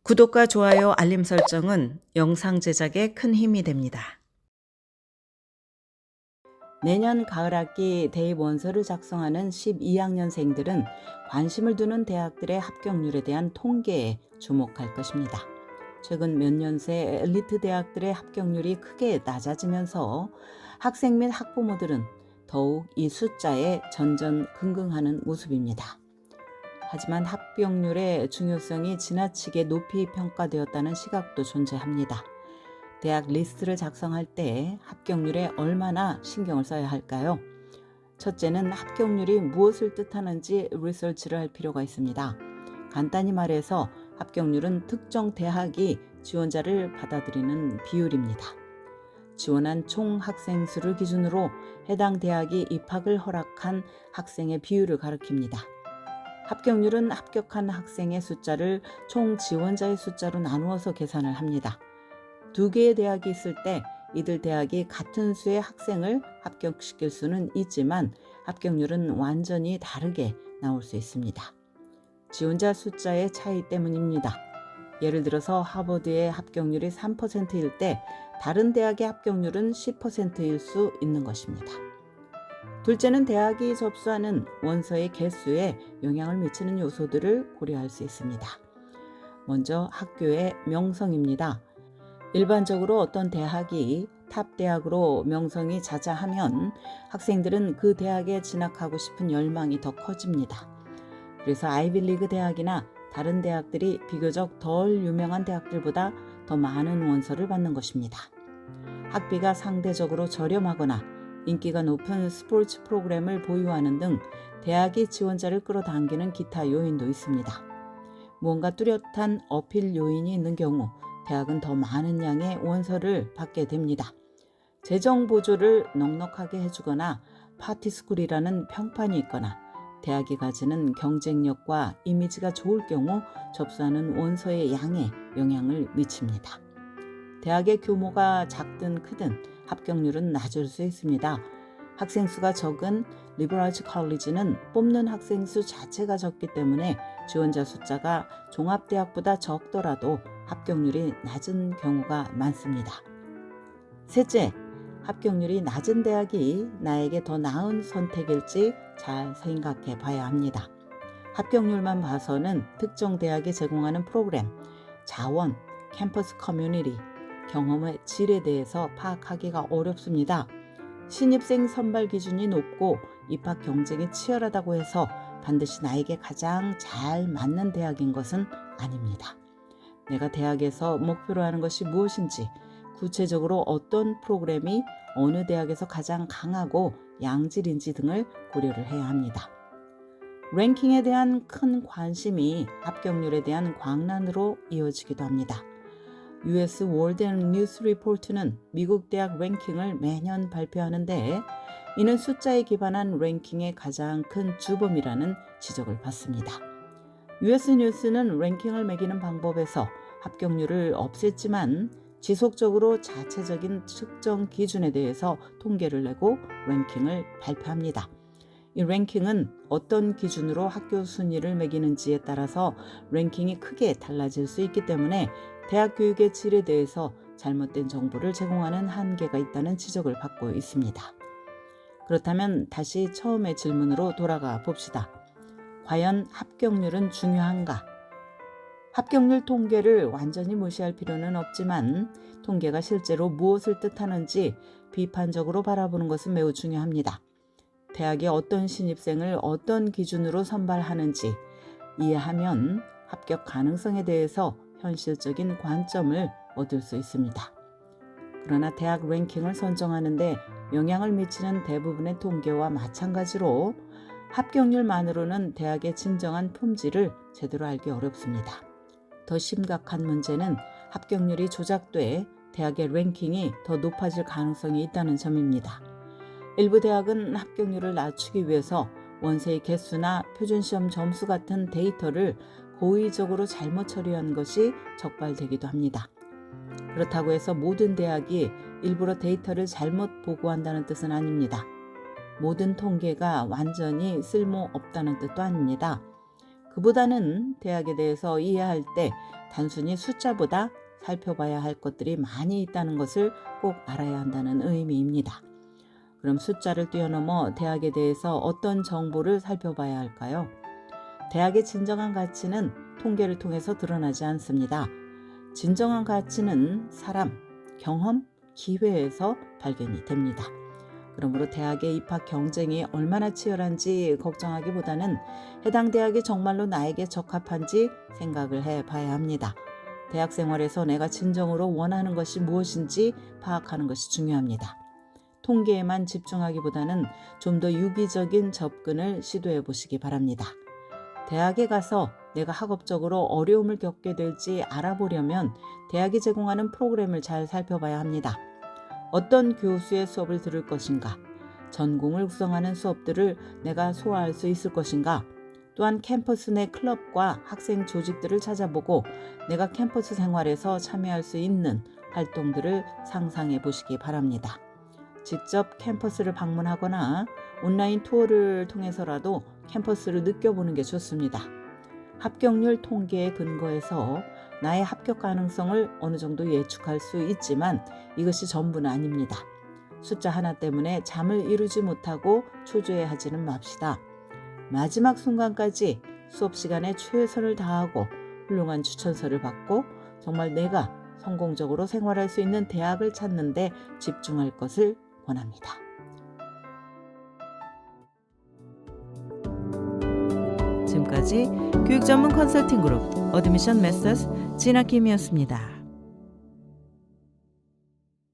구독과 좋아요, 알림 설정은 영상 제작에 큰 힘이 됩니다. 내년 가을 학기 대입 원서를 작성하는 12학년생들은 관심을 두는 대학들의 합격률에 대한 통계에 주목할 것입니다. 최근 몇 년 새 엘리트 대학들의 합격률이 크게 낮아지면서 학생 및 학부모들은 더욱 이 숫자에 전전긍긍하는 모습입니다. 하지만 합격률의 중요성이 지나치게 높이 평가되었다는 시각도 존재합니다. 대학 리스트를 작성할 때 합격률에 얼마나 신경을 써야 할까요? 첫째는 합격률이 무엇을 뜻하는지 리서치를 할 필요가 있습니다. 간단히 말해서 합격률은 특정 대학이 지원자를 받아들이는 비율입니다. 지원한 총 학생 수를 기준으로 해당 대학이 입학을 허락한 학생의 비율을 가리킵니다. 합격률은 합격한 학생의 숫자를 총 지원자의 숫자로 나누어서 계산을 합니다. 두 개의 대학이 있을 때 이들 대학이 같은 수의 학생을 합격시킬 수는 있지만 합격률은 완전히 다르게 나올 수 있습니다. 지원자 숫자의 차이 때문입니다. 예를 들어서 하버드의 합격률이 3%일 때 다른 대학의 합격률은 10%일 수 있는 것입니다. 둘째는 대학이 접수하는 원서의 개수에 영향을 미치는 요소들을 고려할 수 있습니다. 먼저 학교의 명성입니다. 일반적으로 어떤 대학이 탑 대학으로 명성이 자자하면 학생들은 그 대학에 진학하고 싶은 열망이 더 커집니다. 그래서 아이비리그 대학이나 다른 대학들이 비교적 덜 유명한 대학들보다 더 많은 원서를 받는 것입니다. 학비가 상대적으로 저렴하거나 인기가 높은 스포츠 프로그램을 보유하는 등 대학이 지원자를 끌어당기는 기타 요인도 있습니다. 무언가 뚜렷한 어필 요인이 있는 경우 대학은 더 많은 양의 원서를 받게 됩니다. 재정 보조를 넉넉하게 해주거나 파티스쿨이라는 평판이 있거나 대학이 가지는 경쟁력과 이미지가 좋을 경우 접수하는 원서의 양에 영향을 미칩니다. 대학의 규모가 작든 크든 합격률은 낮을 수 있습니다. 학생 수가 적은 리버럴즈 컬리지는 뽑는 학생 수 자체가 적기 때문에 지원자 숫자가 종합대학보다 적더라도 합격률이 낮은 경우가 많습니다. 셋째, 합격률이 낮은 대학이 나에게 더 나은 선택일지 잘 생각해 봐야 합니다. 합격률만 봐서는 특정 대학이 제공하는 프로그램, 자원, 캠퍼스 커뮤니티, 경험의 질에 대해서 파악하기가 어렵습니다. 신입생 선발 기준이 높고 입학 경쟁이 치열하다고 해서 반드시 나에게 가장 잘 맞는 대학인 것은 아닙니다. 내가 대학에서 목표로 하는 것이 무엇인지, 구체적으로 어떤 프로그램이 어느 대학에서 가장 강하고 양질인지 등을 고려를 해야 합니다. 랭킹에 대한 큰 관심이 합격률에 대한 광란으로 이어지기도 합니다. US 월드 앤 뉴스 리포트는 미국 대학 랭킹을 매년 발표하는데 이는 숫자에 기반한 랭킹의 가장 큰 주범이라는 지적을 받습니다. US 뉴스는 랭킹을 매기는 방법에서 합격률을 없앴지만 지속적으로 자체적인 측정 기준에 대해서 통계를 내고 랭킹을 발표합니다. 이 랭킹은 어떤 기준으로 학교 순위를 매기는지에 따라서 랭킹이 크게 달라질 수 있기 때문에 대학 교육의 질에 대해서 잘못된 정보를 제공하는 한계가 있다는 지적을 받고 있습니다. 그렇다면 다시 처음의 질문으로 돌아가 봅시다. 과연 합격률은 중요한가? 합격률 통계를 완전히 무시할 필요는 없지만 통계가 실제로 무엇을 뜻하는지 비판적으로 바라보는 것은 매우 중요합니다. 대학이 어떤 신입생을 어떤 기준으로 선발하는지 이해하면 합격 가능성에 대해서 현실적인 관점을 얻을 수 있습니다. 그러나 대학 랭킹을 선정하는데 영향을 미치는 대부분의 통계와 마찬가지로 합격률만으로는 대학의 진정한 품질을 제대로 알기 어렵습니다. 더 심각한 문제는 합격률이 조작돼 대학의 랭킹이 더 높아질 가능성이 있다는 점입니다. 일부 대학은 합격률을 낮추기 위해서 원서의 개수나 표준시험 점수 같은 데이터를 고의적으로 잘못 처리한 것이 적발되기도 합니다. 그렇다고 해서 모든 대학이 일부러 데이터를 잘못 보고한다는 뜻은 아닙니다. 모든 통계가 완전히 쓸모없다는 뜻도 아닙니다. 그보다는 대학에 대해서 이해할 때 단순히 숫자보다 살펴봐야 할 것들이 많이 있다는 것을 꼭 알아야 한다는 의미입니다. 그럼 숫자를 뛰어넘어 대학에 대해서 어떤 정보를 살펴봐야 할까요? 대학의 진정한 가치는 통계를 통해서 드러나지 않습니다. 진정한 가치는 사람, 경험, 기회에서 발견이 됩니다. 그러므로 대학의 입학 경쟁이 얼마나 치열한지 걱정하기보다는 해당 대학이 정말로 나에게 적합한지 생각을 해봐야 합니다. 대학 생활에서 내가 진정으로 원하는 것이 무엇인지 파악하는 것이 중요합니다. 통계에만 집중하기보다는 좀 더 유기적인 접근을 시도해 보시기 바랍니다. 대학에 가서 내가 학업적으로 어려움을 겪게 될지 알아보려면 대학이 제공하는 프로그램을 잘 살펴봐야 합니다. 어떤 교수의 수업을 들을 것인가? 전공을 구성하는 수업들을 내가 소화할 수 있을 것인가? 또한 캠퍼스 내 클럽과 학생 조직들을 찾아보고 내가 캠퍼스 생활에서 참여할 수 있는 활동들을 상상해 보시기 바랍니다. 직접 캠퍼스를 방문하거나 온라인 투어를 통해서라도 캠퍼스를 느껴보는 게 좋습니다. 합격률 통계에 근거해서 나의 합격 가능성을 어느 정도 예측할 수 있지만 이것이 전부는 아닙니다. 숫자 하나 때문에 잠을 이루지 못하고 초조해하지는 맙시다. 마지막 순간까지 수업 시간에 최선을 다하고 훌륭한 추천서를 받고 정말 내가 성공적으로 생활할 수 있는 대학을 찾는 데 집중할 것을 원합니다. 지금까지 교육 전문 컨설팅 그룹 어드미션 메서스 진아킴이었습니다.